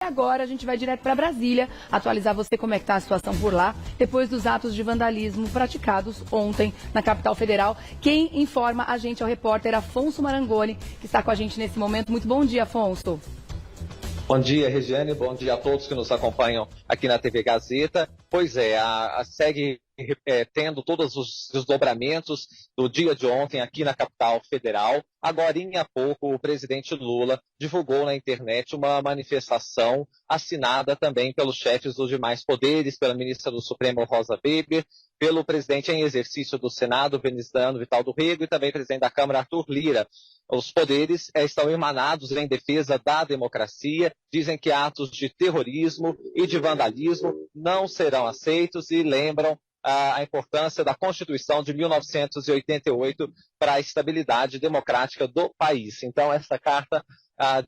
agora a gente vai direto para Brasília atualizar você como é que está a situação por lá, depois dos atos de vandalismo praticados ontem na capital federal. Quem informa a gente é o repórter Afonso Marangoni, que está com a gente nesse momento. Muito bom dia, Afonso. Bom dia, Regiane. Bom dia a todos que nos acompanham aqui na TV Gazeta. Pois é, a segue tendo todos os desdobramentos do dia de ontem aqui na capital federal. Agorinha há pouco, o presidente Lula divulgou na internet uma manifestação assinada também pelos chefes dos demais poderes, pela ministra do Supremo, Rosa Weber, pelo presidente em exercício do Senado, Veneziano Vital do Rego, e também presidente da Câmara, Arthur Lira. Os poderes estão emanados em defesa da democracia, dizem que atos de terrorismo e de vandalismo não serão aceitos e lembram a importância da Constituição de 1988 para a estabilidade democrática do país. Então, essa carta,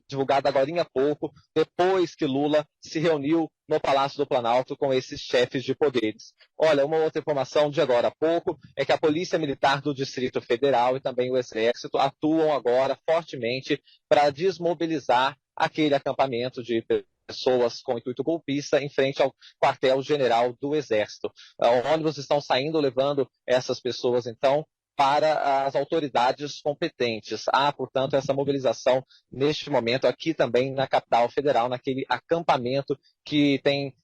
divulgada agorinha há pouco, depois que Lula se reuniu no Palácio do Planalto com esses chefes de poderes. Olha, uma outra informação de agora a pouco é que a Polícia Militar do Distrito Federal e também o Exército atuam agora fortemente para desmobilizar aquele acampamento de pessoas com intuito golpista em frente ao quartel-general do Exército. Ônibus estão saindo, levando essas pessoas, então, para as autoridades competentes. Há, portanto, essa mobilização neste momento aqui também na capital federal, naquele acampamento que tem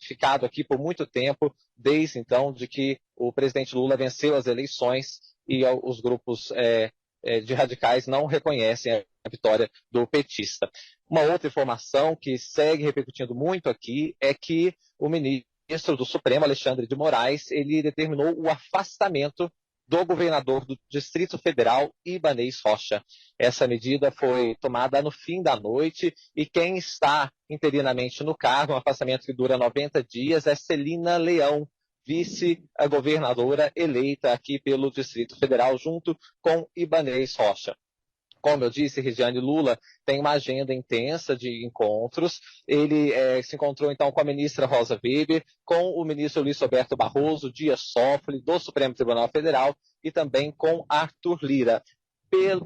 ficado aqui por muito tempo, desde então de que o presidente Lula venceu as eleições e os grupos de radicais não reconhecem a vitória do petista. Uma outra informação que segue repercutindo muito aqui é que o ministro do Supremo, Alexandre de Moraes, ele determinou o afastamento do governador do Distrito Federal, Ibanez Rocha. Essa medida foi tomada no fim da noite e quem está interinamente no cargo, um afastamento que dura 90 dias, é Celina Leão, vice-governadora eleita aqui pelo Distrito Federal, junto com Ibanez Rocha. Como eu disse, Regiane, Lula tem uma agenda intensa de encontros. Ele se encontrou, então, com a ministra Rosa Weber, com o ministro Luiz Roberto Barroso, Dias Toffoli, do Supremo Tribunal Federal, e também com Arthur Lira.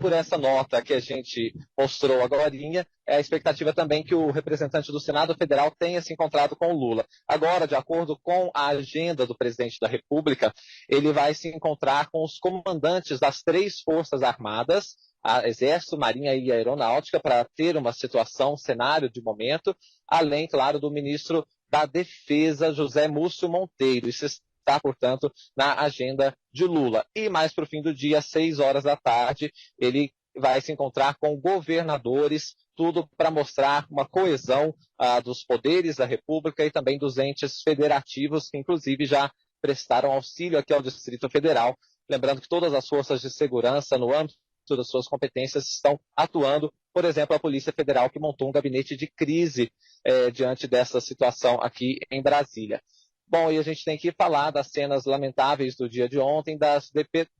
Por essa nota que a gente mostrou agorinha, é a expectativa também que o representante do Senado Federal tenha se encontrado com o Lula. Agora, de acordo com a agenda do presidente da República, ele vai se encontrar com os comandantes das 3 Forças Armadas, a Exército, Marinha e Aeronáutica, para ter uma situação, um cenário de momento, além, claro, do ministro da Defesa, José Múcio Monteiro. Isso está, portanto, na agenda de Lula. E mais para o fim do dia, às 6 horas da tarde, ele vai se encontrar com governadores, tudo para mostrar uma coesão dos poderes da República e também dos entes federativos, que inclusive já prestaram auxílio aqui ao Distrito Federal. Lembrando que todas as forças de segurança, no âmbito das suas competências, estão atuando. Por exemplo, a Polícia Federal, que montou um gabinete de crise diante dessa situação aqui em Brasília. Bom, e a gente tem que falar das cenas lamentáveis do dia de ontem, das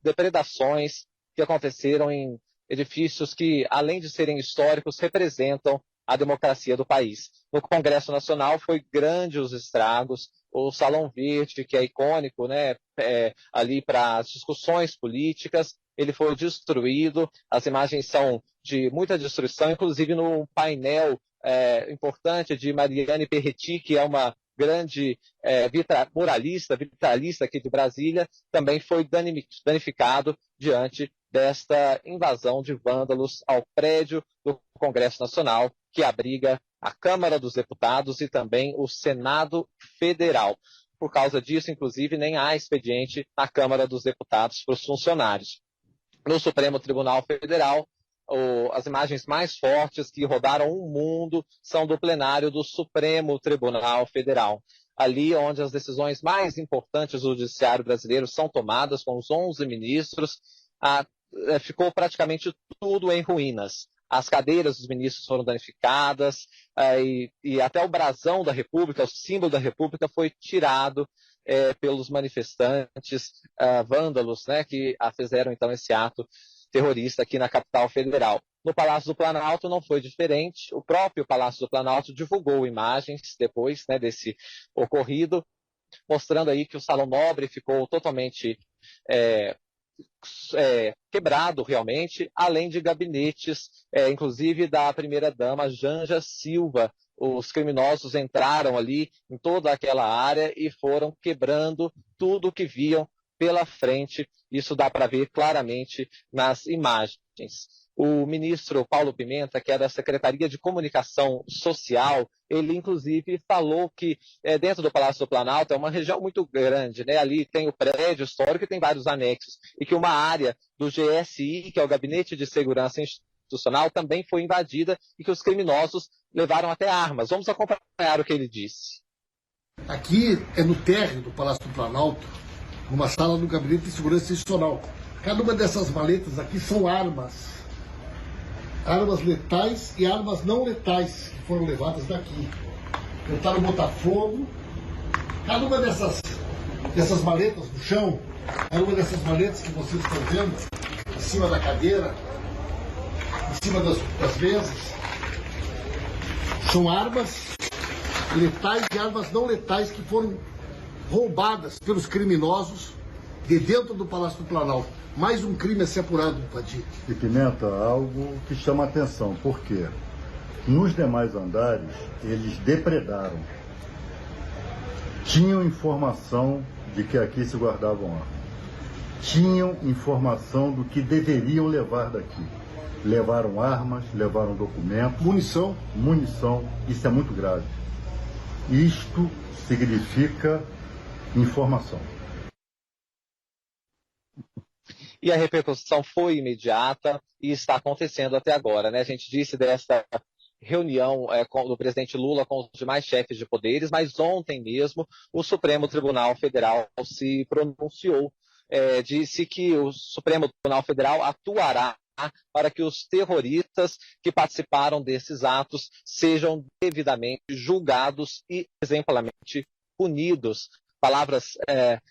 depredações que aconteceram em edifícios que, além de serem históricos, representam a democracia do país. No Congresso Nacional foi grande os estragos, o Salão Verde, que é icônico, né, ali para as discussões políticas, ele foi destruído, as imagens são de muita destruição, inclusive no painel importante de Mariane Perretti, que é uma grande muralista, vitalista aqui de Brasília, também foi danificado diante desta invasão de vândalos ao prédio do Congresso Nacional, que abriga a Câmara dos Deputados e também o Senado Federal. Por causa disso, inclusive, nem há expediente na Câmara dos Deputados para os funcionários. No Supremo Tribunal Federal, as imagens mais fortes que rodaram o mundo são do plenário do Supremo Tribunal Federal. Ali onde as decisões mais importantes do judiciário brasileiro são tomadas, com os 11 ministros, ficou praticamente tudo em ruínas. As cadeiras dos ministros foram danificadas e até o brasão da República, o símbolo da República, foi tirado pelos manifestantes vândalos, né, que fizeram então esse ato terrorista aqui na capital federal. No Palácio do Planalto não foi diferente. O próprio Palácio do Planalto divulgou imagens depois, né, desse ocorrido, mostrando aí que o Salão Nobre ficou totalmente quebrado realmente, além de gabinetes, inclusive da primeira-dama Janja Silva, os criminosos entraram ali em toda aquela área e foram quebrando tudo que viam pela frente. Isso dá para ver claramente nas imagens. O ministro Paulo Pimenta, que é da Secretaria de Comunicação Social, ele inclusive falou que dentro do Palácio do Planalto é uma região muito grande, né? Ali tem o prédio histórico e tem vários anexos, e que uma área do GSI, que é o Gabinete de Segurança Institucional, também foi invadida e que os criminosos levaram até armas. Vamos acompanhar o que ele disse. Aqui é no térreo do Palácio do Planalto, numa sala do Gabinete de Segurança Institucional. Cada uma dessas maletas aqui são armas. Armas letais e armas não letais que foram levadas daqui. Tentaram botar fogo. Cada uma dessas maletas no chão, cada uma dessas maletas que vocês estão vendo, em cima da cadeira, em cima das mesas, são armas letais e armas não letais que foram roubadas pelos criminosos de dentro do Palácio do Planalto. Mais um crime a ser apurado, Padilha. E Pimenta, algo que chama a atenção, porque nos demais andares eles depredaram. Tinham informação de que aqui se guardavam armas. Tinham informação do que deveriam levar daqui. Levaram armas, levaram documentos, munição, isso é muito grave. Isto significa informação. E a repercussão foi imediata e está acontecendo até agora, né? A gente disse dessa reunião do presidente Lula com os demais chefes de poderes, mas ontem mesmo o Supremo Tribunal Federal se pronunciou, disse que o Supremo Tribunal Federal atuará para que os terroristas que participaram desses atos sejam devidamente julgados e exemplarmente punidos. Palavras,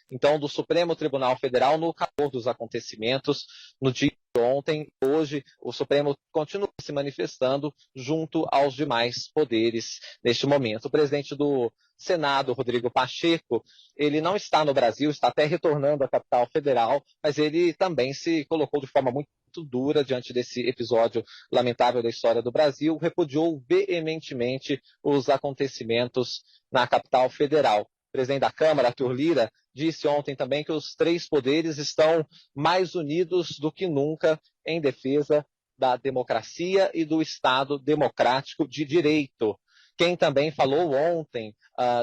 então, do Supremo Tribunal Federal no calor dos acontecimentos no dia de ontem. Hoje, o Supremo continua se manifestando junto aos demais poderes neste momento. O presidente do Senado, Rodrigo Pacheco, ele não está no Brasil, está até retornando à capital federal, mas ele também se colocou de forma muito dura diante desse episódio lamentável da história do Brasil, repudiou veementemente os acontecimentos na capital federal. O presidente da Câmara, Arthur Lira, disse ontem também que os três poderes estão mais unidos do que nunca em defesa da democracia e do Estado democrático de direito. Quem também falou ontem,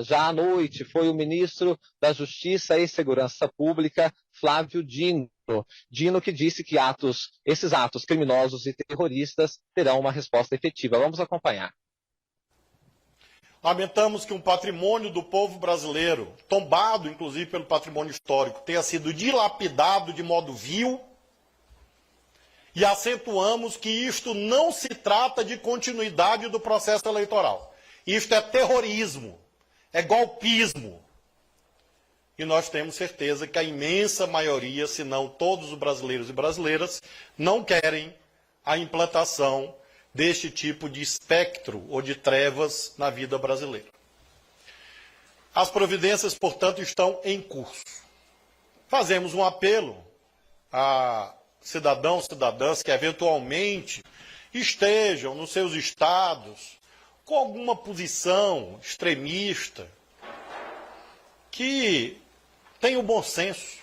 já à noite, foi o ministro da Justiça e Segurança Pública, Flávio Dino. Dino que disse que esses atos criminosos e terroristas terão uma resposta efetiva. Vamos acompanhar. Lamentamos que um patrimônio do povo brasileiro, tombado inclusive pelo patrimônio histórico, tenha sido dilapidado de modo vil, e acentuamos que isto não se trata de continuidade do processo eleitoral. Isto é terrorismo, é golpismo. E nós temos certeza que a imensa maioria, se não todos os brasileiros e brasileiras, não querem a implantação deste tipo de espectro ou de trevas na vida brasileira. As providências, portanto, estão em curso. Fazemos um apelo a cidadãos e cidadãs que eventualmente estejam nos seus estados com alguma posição extremista, que tenham bom senso,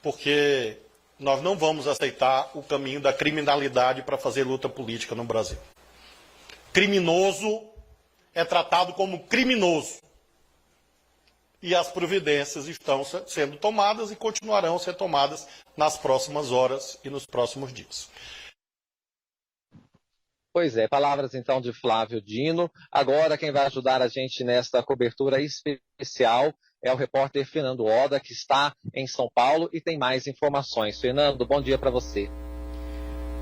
porque nós não vamos aceitar o caminho da criminalidade para fazer luta política no Brasil. Criminoso é tratado como criminoso. E as providências estão sendo tomadas e continuarão a ser tomadas nas próximas horas e nos próximos dias. Pois é, palavras então de Flávio Dino. Agora quem vai ajudar a gente nesta cobertura especial é o repórter Fernando Oda, que está em São Paulo e tem mais informações. Fernando, bom dia para você.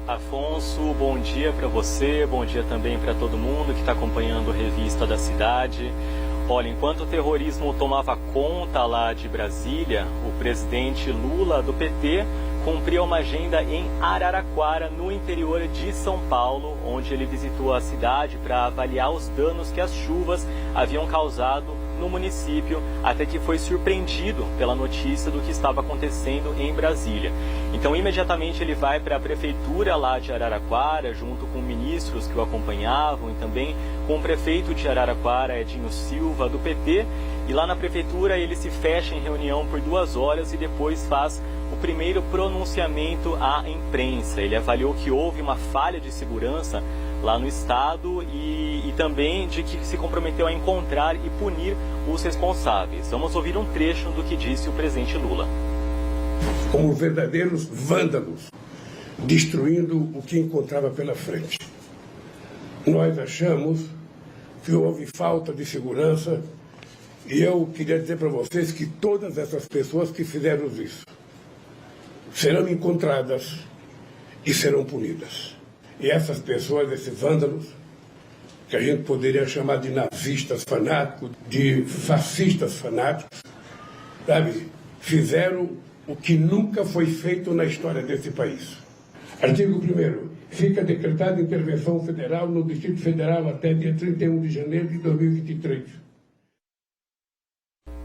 Afonso, bom dia para você, bom dia também para todo mundo que está acompanhando a Revista da Cidade. Olha, enquanto o terrorismo tomava conta lá de Brasília, o presidente Lula, do PT, cumpria uma agenda em Araraquara, no interior de São Paulo, onde ele visitou a cidade para avaliar os danos que as chuvas haviam causado no município, até que foi surpreendido pela notícia do que estava acontecendo em Brasília. Então, imediatamente ele vai para a prefeitura lá de Araraquara, junto com ministros que o acompanhavam e também com o prefeito de Araraquara, Edinho Silva, do PT. E lá na prefeitura ele se fecha em reunião por 2 horas e depois faz o primeiro pronunciamento à imprensa. Ele avaliou que houve uma falha de segurança lá no estado e também de que se comprometeu a encontrar e punir os responsáveis. Vamos ouvir um trecho do que disse o presidente Lula. Como verdadeiros vândalos, destruindo o que encontrava pela frente. Nós achamos que houve falta de segurança e eu queria dizer para vocês que todas essas pessoas que fizeram isso serão encontradas e serão punidas. E essas pessoas, esses vândalos, que a gente poderia chamar de nazistas fanáticos, de fascistas fanáticos, sabe, fizeram o que nunca foi feito na história desse país. Artigo 1º. Fica decretada intervenção federal no Distrito Federal até dia 31 de janeiro de 2023.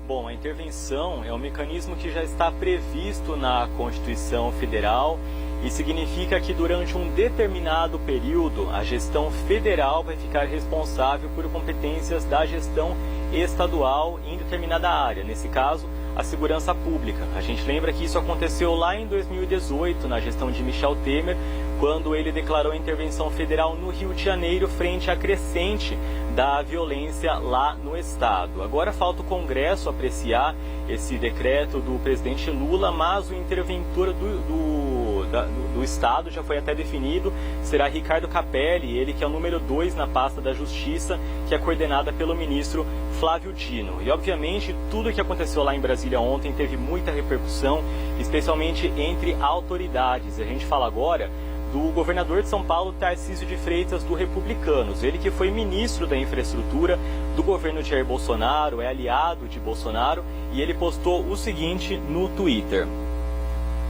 Bom, a intervenção é um mecanismo que já está previsto na Constituição Federal e significa que durante um determinado período a gestão federal vai ficar responsável por competências da gestão estadual em determinada área, nesse caso, a segurança pública. A gente lembra que isso aconteceu lá em 2018, na gestão de Michel Temer, quando ele declarou a intervenção federal no Rio de Janeiro frente à crescente da violência lá no estado. Agora falta o Congresso apreciar esse decreto do presidente Lula, mas o interventor do estado já foi até definido, será Ricardo Capelli, ele que é o número 2 na pasta da Justiça, que é coordenada pelo ministro Flávio Dino. E obviamente tudo o que aconteceu lá em Brasília ontem teve muita repercussão, especialmente entre autoridades. A gente fala agora do governador de São Paulo, Tarcísio de Freitas, do Republicanos. Ele que foi ministro da Infraestrutura do governo de Jair Bolsonaro, é aliado de Bolsonaro, e ele postou o seguinte no Twitter: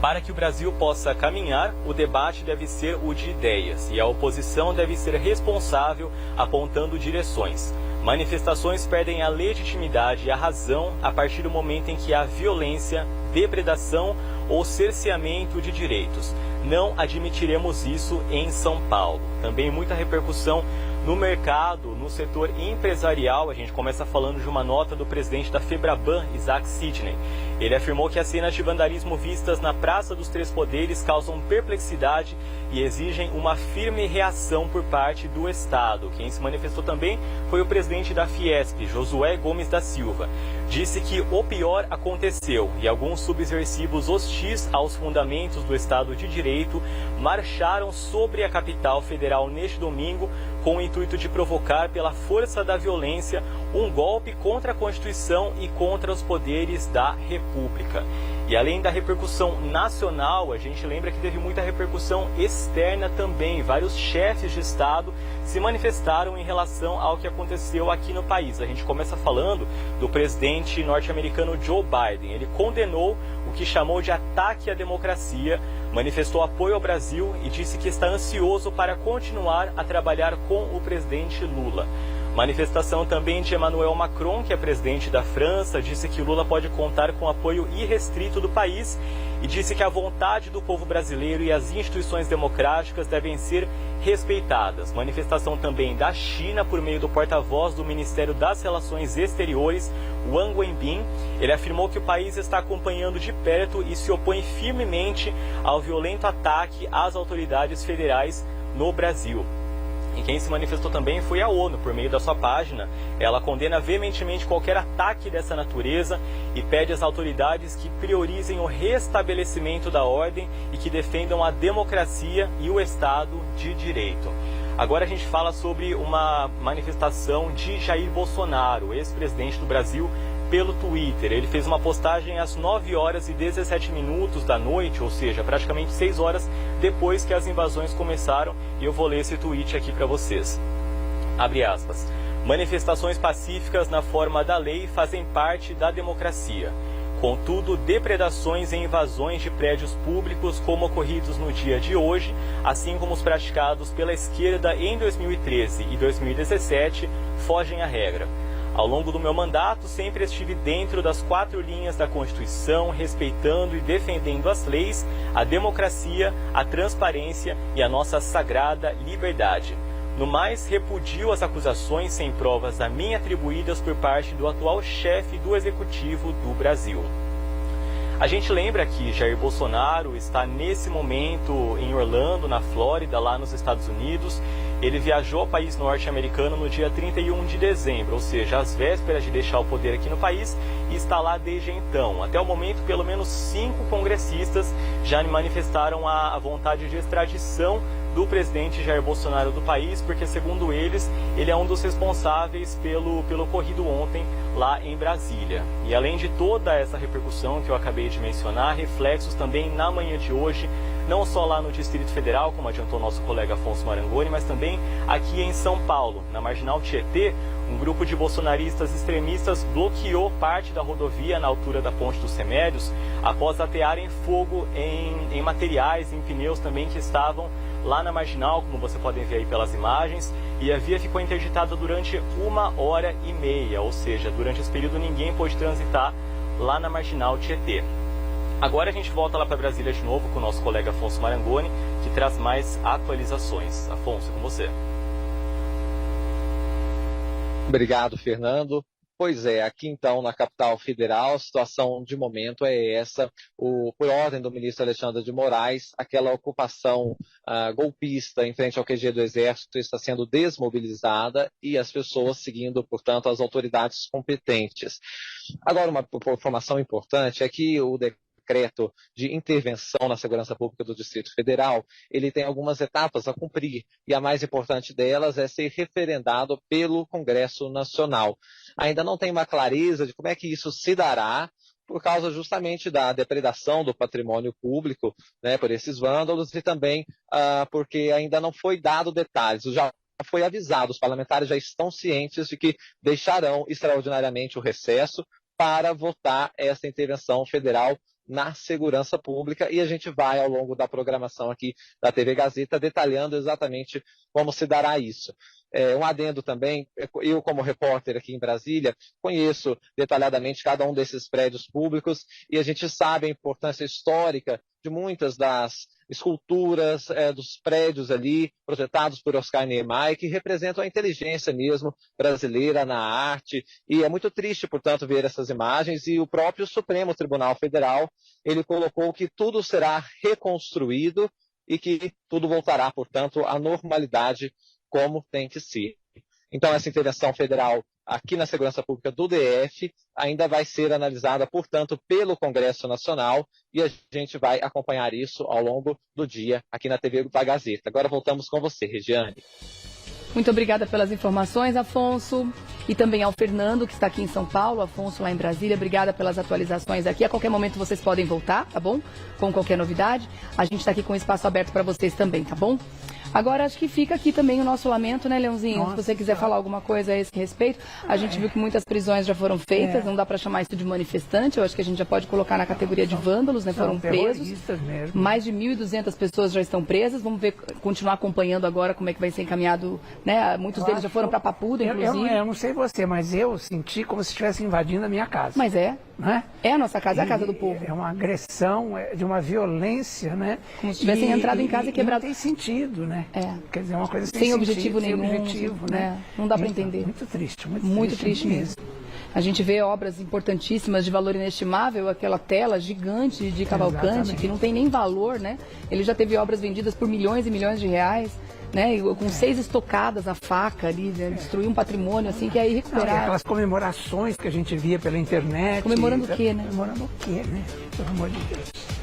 para que o Brasil possa caminhar, o debate deve ser o de ideias, e a oposição deve ser responsável apontando direções. Manifestações perdem a legitimidade e a razão a partir do momento em que há violência, depredação ou cerceamento de direitos. Não admitiremos isso em São Paulo. Também muita repercussão no mercado, no setor empresarial. A gente começa falando de uma nota do presidente da Febraban, Isaac Sidney. Ele afirmou que as cenas de vandalismo vistas na Praça dos Três Poderes causam perplexidade e exigem uma firme reação por parte do Estado. Quem se manifestou também foi o presidente da Fiesp, Josué Gomes da Silva. Disse que o pior aconteceu e alguns subversivos hostis aos fundamentos do Estado de Direito marcharam sobre a capital federal neste domingo com o intuito de provocar pela força da violência um golpe contra a Constituição e contra os poderes da República. E além da repercussão nacional, a gente lembra que teve muita repercussão externa também. Vários chefes de Estado se manifestaram em relação ao que aconteceu aqui no país. A gente começa falando do presidente norte-americano Joe Biden. Ele condenou o que chamou de ataque à democracia, manifestou apoio ao Brasil e disse que está ansioso para continuar a trabalhar com o presidente Lula. Manifestação também de Emmanuel Macron, que é presidente da França, disse que Lula pode contar com apoio irrestrito do país e disse que a vontade do povo brasileiro e as instituições democráticas devem ser respeitadas. Manifestação também da China por meio do porta-voz do Ministério das Relações Exteriores, Wang Wenbin. Ele afirmou que o país está acompanhando de perto e se opõe firmemente ao violento ataque às autoridades federais no Brasil. E quem se manifestou também foi a ONU, por meio da sua página. Ela condena veementemente qualquer ataque dessa natureza e pede às autoridades que priorizem o restabelecimento da ordem e que defendam a democracia e o Estado de Direito. Agora a gente fala sobre uma manifestação de Jair Bolsonaro, ex-presidente do Brasil, pelo Twitter. Ele fez uma postagem às 9 horas e 17 minutos da noite, ou seja, praticamente 6 horas depois que as invasões começaram, e eu vou ler esse tweet aqui para vocês. Abre aspas. Manifestações pacíficas na forma da lei fazem parte da democracia. Contudo, depredações e invasões de prédios públicos, como ocorridos no dia de hoje, assim como os praticados pela esquerda em 2013 e 2017, fogem à regra. Ao longo do meu mandato, sempre estive dentro das 4 linhas da Constituição, respeitando e defendendo as leis, a democracia, a transparência e a nossa sagrada liberdade. No mais, repudio as acusações sem provas a mim atribuídas por parte do atual chefe do Executivo do Brasil. A gente lembra que Jair Bolsonaro está nesse momento em Orlando, na Flórida, lá nos Estados Unidos. Ele viajou ao país norte-americano no dia 31 de dezembro, ou seja, às vésperas de deixar o poder aqui no país, e está lá desde então. Até o momento, pelo menos 5 congressistas já manifestaram a vontade de extradição do presidente Jair Bolsonaro do país, porque, segundo eles, ele é um dos responsáveis pelo ocorrido ontem lá em Brasília. E além de toda essa repercussão que eu acabei de mencionar, reflexos também na manhã de hoje, não só lá no Distrito Federal, como adiantou nosso colega Afonso Marangoni, mas também aqui em São Paulo, na Marginal Tietê. Um grupo de bolsonaristas extremistas bloqueou parte da rodovia na altura da Ponte dos Remédios após atearem fogo em materiais, em pneus também que estavam lá na Marginal, como vocês podem ver aí pelas imagens, e a via ficou interditada durante 1h30, ou seja, durante esse período ninguém pôde transitar lá na Marginal Tietê. Agora a gente volta lá para Brasília de novo com o nosso colega Afonso Marangoni, que traz mais atualizações. Afonso, com você. Obrigado, Fernando. Pois é, aqui então na capital federal, a situação de momento é essa. Por ordem do ministro Alexandre de Moraes, aquela ocupação golpista em frente ao QG do Exército está sendo desmobilizada e as pessoas seguindo, portanto, as autoridades competentes. Agora, uma informação importante é que o decreto de intervenção na segurança pública do Distrito Federal, ele tem algumas etapas a cumprir, e a mais importante delas é ser referendado pelo Congresso Nacional. Ainda não tem uma clareza de como é que isso se dará, por causa justamente da depredação do patrimônio público, né, por esses vândalos, e também porque ainda não foi dado detalhes. Já foi avisado, os parlamentares já estão cientes de que deixarão extraordinariamente o recesso para votar essa intervenção federal na segurança pública, e a gente vai, ao longo da programação aqui da TV Gazeta, detalhando exatamente como se dará isso. Um adendo também, eu como repórter aqui em Brasília, conheço detalhadamente cada um desses prédios públicos, e a gente sabe a importância histórica de muitas das esculturas dos prédios ali, projetados por Oscar Niemeyer, que representam a inteligência mesmo brasileira na arte, e é muito triste, portanto, ver essas imagens, e o próprio Supremo Tribunal Federal, ele colocou que tudo será reconstruído e que tudo voltará, portanto, à normalidade como tem que ser. Então, essa intervenção federal aqui na segurança pública do DF ainda vai ser analisada, portanto, pelo Congresso Nacional, e a gente vai acompanhar isso ao longo do dia aqui na TV da Gazeta. Agora voltamos com você, Regiane. Muito obrigada pelas informações, Afonso, e também ao Fernando, que está aqui em São Paulo, Afonso lá em Brasília. Obrigada pelas atualizações aqui. A qualquer momento vocês podem voltar, tá bom? Com qualquer novidade. A gente está aqui com o espaço aberto para vocês também, tá bom? Agora, acho que fica aqui também o nosso lamento, né, Leãozinho? Nossa, se você quiser falar alguma coisa a esse respeito. A gente viu que muitas prisões já foram feitas, não dá para chamar isso de manifestante, eu acho que a gente já pode colocar na categoria de vândalos, né? Foram presos. Mesmo. Mais de 1.200 pessoas já estão presas. Vamos ver, continuar acompanhando agora como é que vai ser encaminhado, né? Muitos deles já foram para Papuda, inclusive. Eu não sei você, mas eu senti como se estivesse invadindo a minha casa. Mas não é? É a nossa casa, é a casa do povo. É uma agressão, de uma violência, né? Como se tivessem entrado em casa e quebrado. Não tem sentido, né? Quer dizer, é uma coisa sem objetivo nenhum, sem objetivo, né? Não dá para entender. Muito triste, muito triste mesmo. A gente vê obras importantíssimas de valor inestimável, aquela tela gigante de Cavalcante, exatamente, que não tem nem valor, né? Ele já teve obras vendidas por milhões e milhões de reais, né? E com 6 estocadas a faca ali, né? Destruiu um patrimônio assim que é irrecuperável. Aquelas comemorações que a gente via pela internet. Comemorando o quê, né? Comemorando o quê, né? Pelo amor de Deus.